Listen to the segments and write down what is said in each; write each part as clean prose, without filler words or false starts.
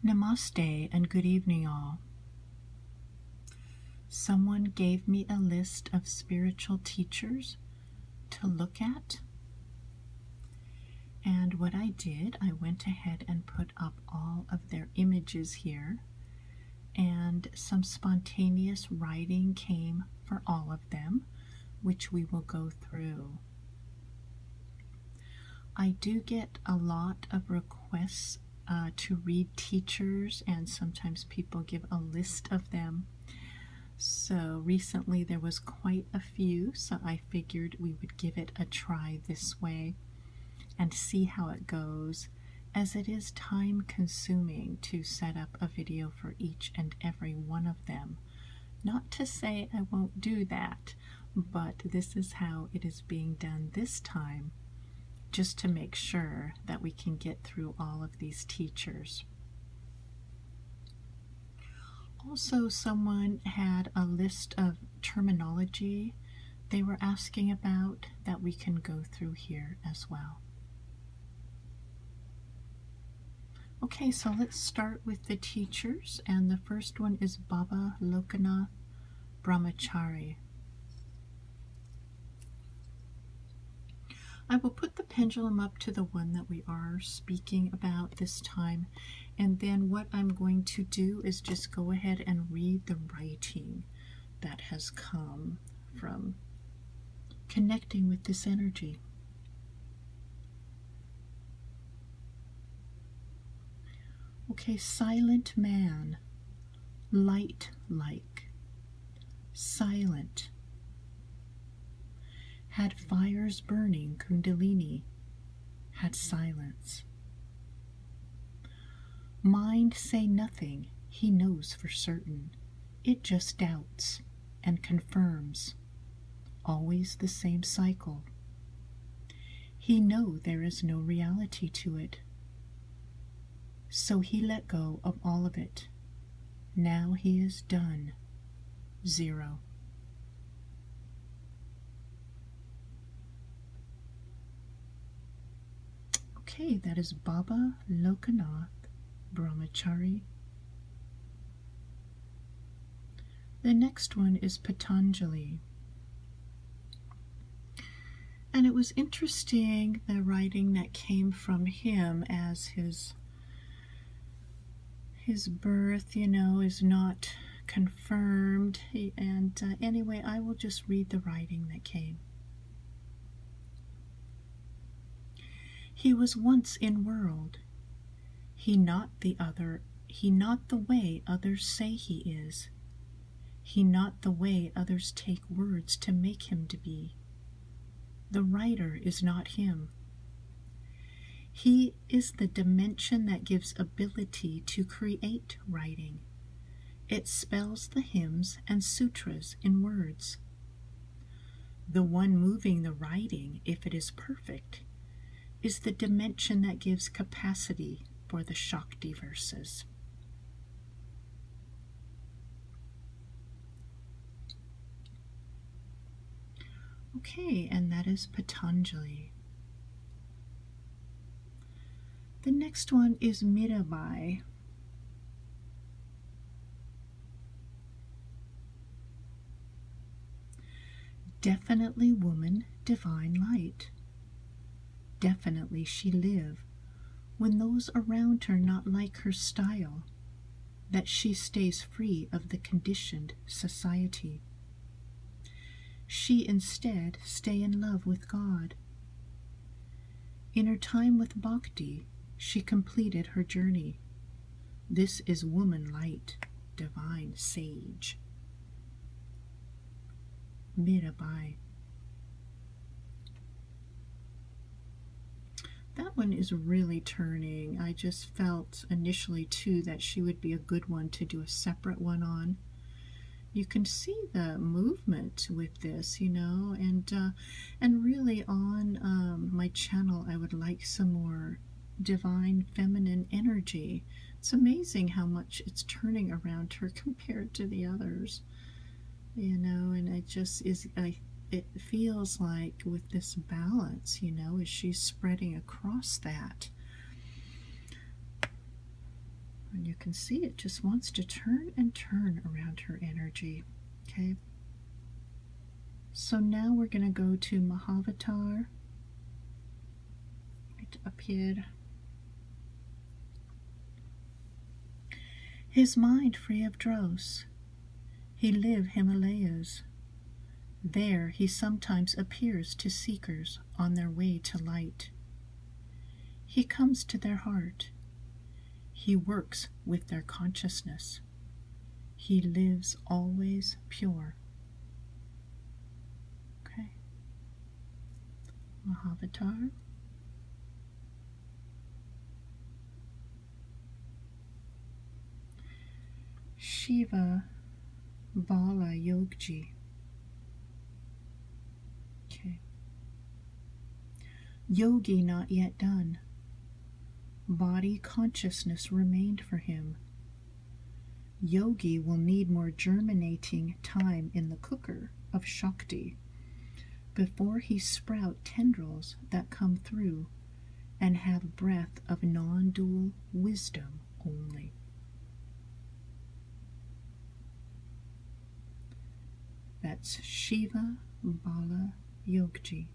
Namaste and good evening all. Someone gave me a list of spiritual teachers to look at, and what I did, I went ahead and put up all of their images here, and some spontaneous writing came for all of them, which we will go through. I do get a lot of requests to read teachers, and sometimes people give a list of them. So recently there was quite a few, so I figured we would give it a try this way and see how it goes, as it is time consuming to set up a video for each and every one of them. Not to say I won't do that, but this is how it is being done this time, just to make sure that we can get through all of these teachers. Also, someone had a list of terminology they were asking about that we can go through here as well. Okay, so let's start with the teachers, and the first one is Baba Lokenath Brahmachari. I will put the pendulum up to the one that we are speaking about this time, and then what I'm going to do is just go ahead and read the writing that has come from connecting with this energy. Okay, silent man, light-like, silent, had fires burning, kundalini, had silence. Mind say nothing, he knows for certain. It just doubts and confirms. Always the same cycle. He know there is no reality to it. So he let go of all of it. Now he is done. Zero. Okay, that is Baba Lokenath Brahmachari. The next one is Patanjali. And it was interesting, the writing that came from him, as his birth, is not confirmed. And anyway, I will just read the writing that came. He was once in world. He not the way others say he is. He not the way others take words to make him to be. The writer is not him. He is the dimension that gives ability to create writing. It spells the hymns and sutras in words. The one moving the writing, if it is perfect, is the dimension that gives capacity for the Shakti verses. Okay, and that is Patanjali. The next one is Meerabai. Definitely woman, divine light. Definitely she live when those around her not like her style, that she stays free of the conditioned society. She instead stay in love with God. In her time with Bhakti, she completed her journey. This is woman light, divine sage. Meerabai. That one is really turning. I just felt initially too that she would be a good one to do a separate one on. You can see the movement with this, and really on my channel I would like some more divine feminine energy. It's amazing how much it's turning around her compared to the others, and it just is, it feels like with this balance, as she's spreading across that, And you can see it just wants to turn and turn around her energy. Okay. So now we're going to go to Mahavatar. Right up here. His mind free of dross, he live Himalayas. There he sometimes appears to seekers on their way to light. He comes to their heart. He works with their consciousness. He lives always pure. Okay. Mahavatar. Shivabala yogji. Okay. Yogi not yet done. Body consciousness remained for him. Yogi will need more germinating time in the cooker of Shakti before he sprout tendrils that come through and have breath of non-dual wisdom only. That's Shivabala yogji.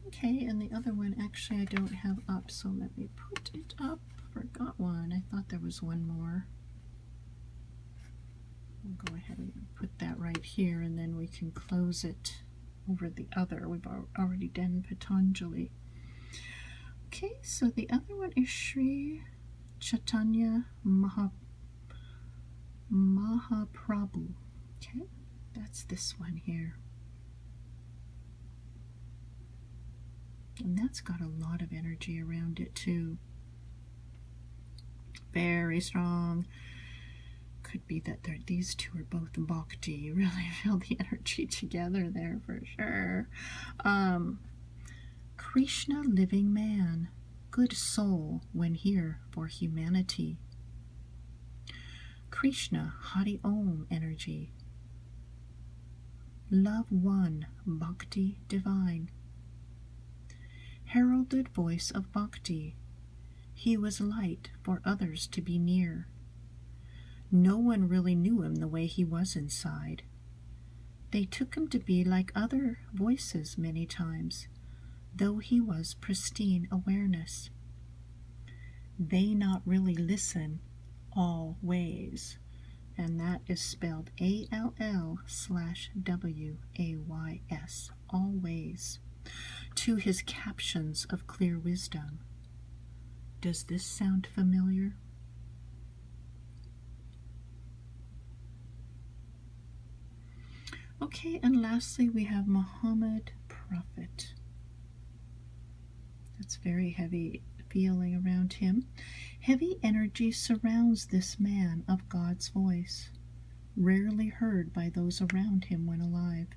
Okay, and the other one actually I don't have up, so let me put it up. Forgot one. I thought there was one more. We'll go ahead and put that right here, and then we can close it over the other. We've already done Patanjali. Okay, so the other one is Sri Chaitanya Mahaprabhu. Okay, that's this one here. And that's got a lot of energy around it too. Very strong. Could be that these two are both bhakti. You really feel the energy together there for sure. Krishna, living man, good soul when here for humanity. Krishna, Hari Om energy. Love one, bhakti divine. Heralded voice of bhakti. He was light for others to be near. No one really knew him the way he was inside. They took him to be like other voices many times, though he was pristine awareness. They not really listen always, and that is spelled ALL/WAYS, always, to his captions of clear wisdom. Does this sound familiar? Okay, and lastly we have Muhammad, prophet. That's very heavy feeling around him. Heavy energy surrounds this man of God's voice, rarely heard by those around him when alive.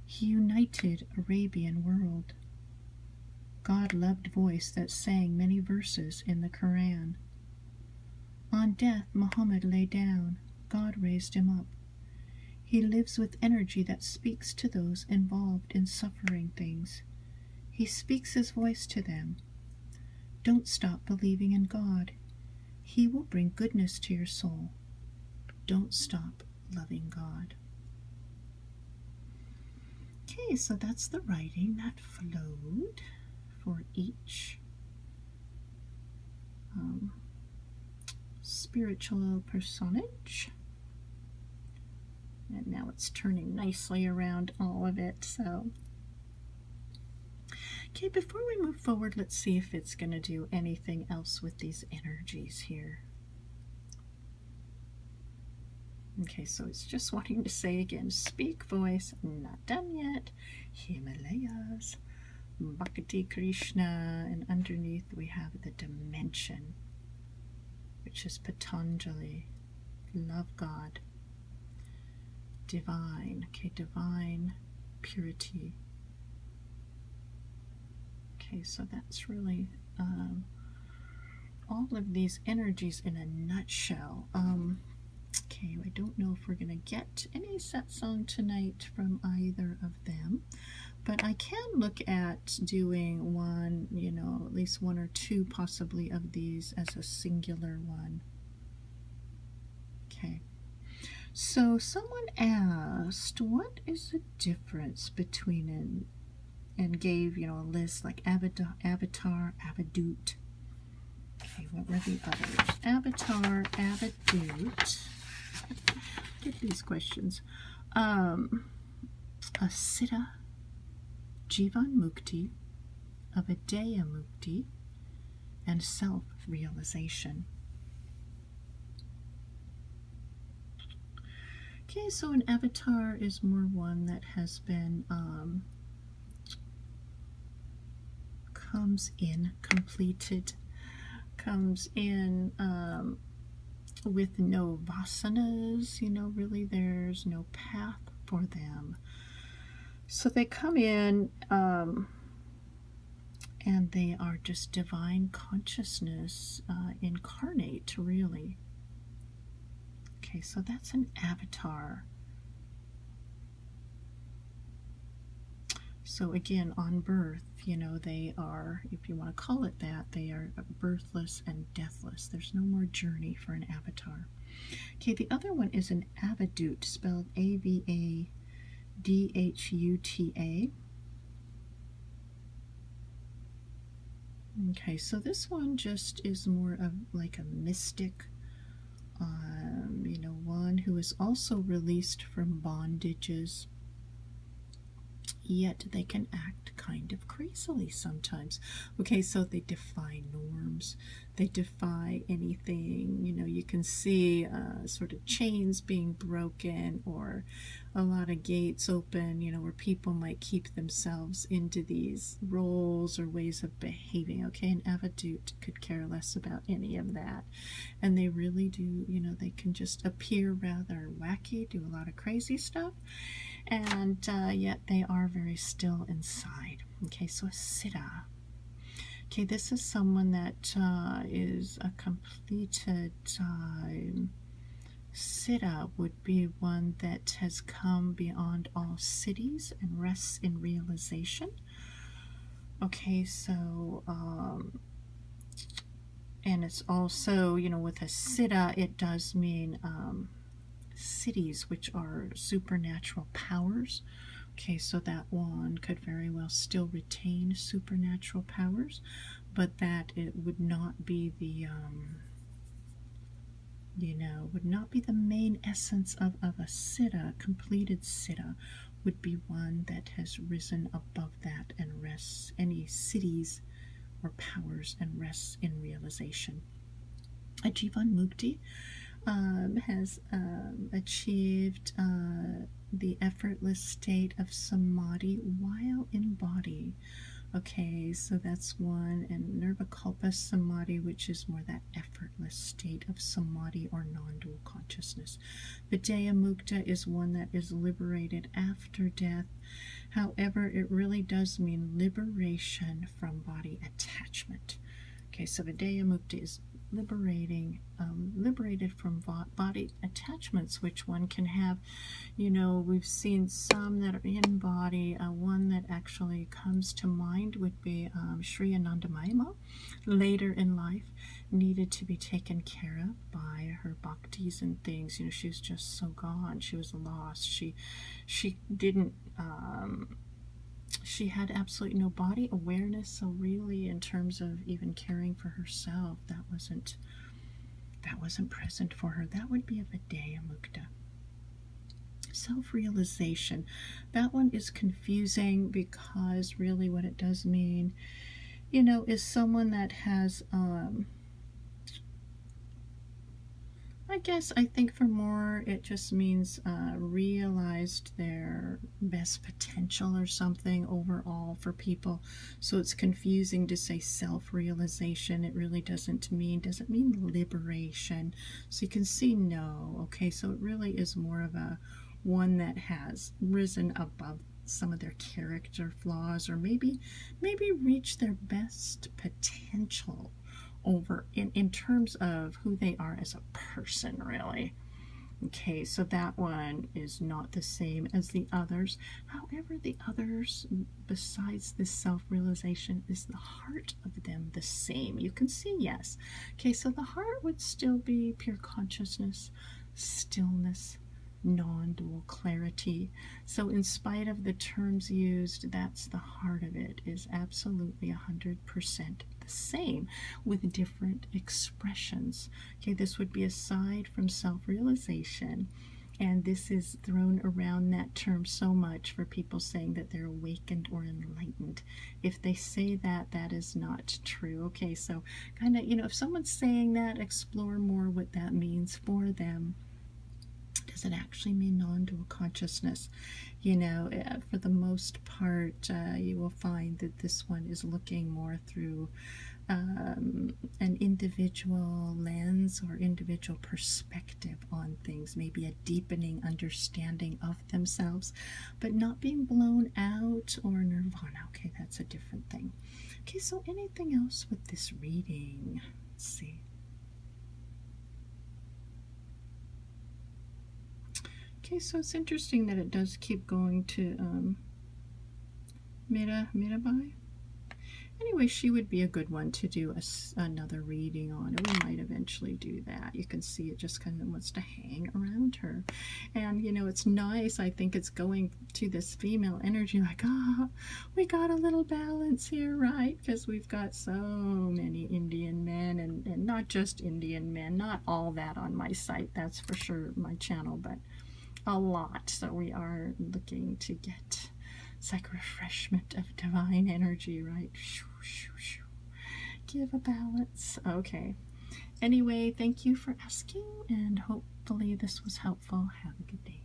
He united Arabian world. God-loved voice that sang many verses in the Quran. On death, Muhammad lay down. God raised him up. He lives with energy that speaks to those involved in suffering things. He speaks his voice to them. Don't stop believing in God. He will bring goodness to your soul. Don't stop loving God. Okay, so that's the writing that flowed for each spiritual personage. And now it's turning nicely around all of it. So, okay, before we move forward, let's see if it's going to do anything else with these energies here. Okay, so it's just wanting to say again, speak voice, not done yet. Himalayas, Bhakti Krishna, and underneath we have the dimension, which is Patanjali, love God, divine, okay, divine purity. Okay, so that's really all of these energies in a nutshell. Okay, I don't know if we're going to get any satsang tonight from either of them, but I can look at doing one, you know, at least one or two possibly of these as a singular one. Okay, so someone asked, what is the difference between and gave, you know, a list like avatar, avadhuta. Okay, what were the others? Avatar, avadhuta. Get these questions. A siddha, jivanmukti, videhamukti, and self-realization. Okay, so an avatar is more one that has been comes in completed, comes in with no vasanas, you know, really there's no path for them. So they come in and they are just divine consciousness incarnate, really. Okay, so that's an avatar. So again, on birth, you know, they are, if you want to call it that, they are birthless and deathless. There's no more journey for an avatar. Okay, the other one is an avadhuta, spelled avadhuta. Okay, so this one just is more of like a mystic, you know, one who is also released from bondages, yet they can act kind of crazily sometimes. Okay, so they defy norms, they defy anything, you know, you can see sort of chains being broken or a lot of gates open, you know, where people might keep themselves into these roles or ways of behaving. Okay, an avadhuta could care less about any of that, and they really do, you know, they can just appear rather wacky, do a lot of crazy stuff, and yet they are very still inside. Okay, so a siddha. Okay, this is someone that is a completed siddha, would be one that has come beyond all cities and rests in realization. Okay, so and it's also, you know, with a siddha, it does mean cities, which are supernatural powers. Okay, so that one could very well still retain supernatural powers, but that it would not be the, you know, would not be the main essence of a siddha. Completed siddha would be one that has risen above that and rests any cities or powers and rests in realization. A jivanmukti has achieved the effortless state of samadhi while in body. Okay, so that's one, and nirvikalpa samadhi, which is more that effortless state of samadhi or non-dual consciousness. Videhamukti is one that is liberated after death. However, it really does mean liberation from body attachment. Okay, so videhamukti is liberated from body attachments, which one can have. You know, we've seen some that are in body. One that actually comes to mind would be Sri Anandamayama. Later in life, needed to be taken care of by her bhaktis and things. You know, she was just so gone. She was lost. She didn't. She had absolutely no body awareness, so really in terms of even caring for herself, that wasn't present for her. That would be a videhamukti. Self-realization, that one is confusing because really what it does mean, you know, is someone that has I think for more it just means realized their best potential or something overall for people. So it's confusing to say self-realization. It really doesn't mean liberation. So you can see no. Okay, so it really is more of a one that has risen above some of their character flaws, or maybe reach their best potential over in terms of who they are as a person, really. Okay, so that one is not the same as the others. However, the others, besides this self-realization, is the heart of them the same? You can see yes. Okay, so the heart would still be pure consciousness, stillness, non-dual clarity. So in spite of the terms used, that's the heart of it, is absolutely 100% the same with different expressions. Okay, this would be aside from self-realization, and this is thrown around, that term, so much for people saying that they're awakened or enlightened. If they say that, that is not true. Okay, so kind of, if someone's saying that, explore more what that means for them. Does it actually mean non-dual consciousness? For the most part, you will find that this one is looking more through an individual lens or individual perspective on things, maybe a deepening understanding of themselves, but not being blown out or nirvana. Okay, that's a different thing. Okay, so anything else with this reading? Let's see. Okay, so it's interesting that it does keep going to meerabai. Anyway, she would be a good one to do another reading on. And we might eventually do that. You can see it just kind of wants to hang around her. And, it's nice. I think it's going to this female energy like, we got a little balance here, right? Because we've got so many Indian men, and not just Indian men. Not all that on my site, that's for sure, my channel, but a lot. So we are looking to get, it's like refreshment of divine energy, right? Give a balance. Okay. Anyway, thank you for asking, and hopefully this was helpful. Have a good day.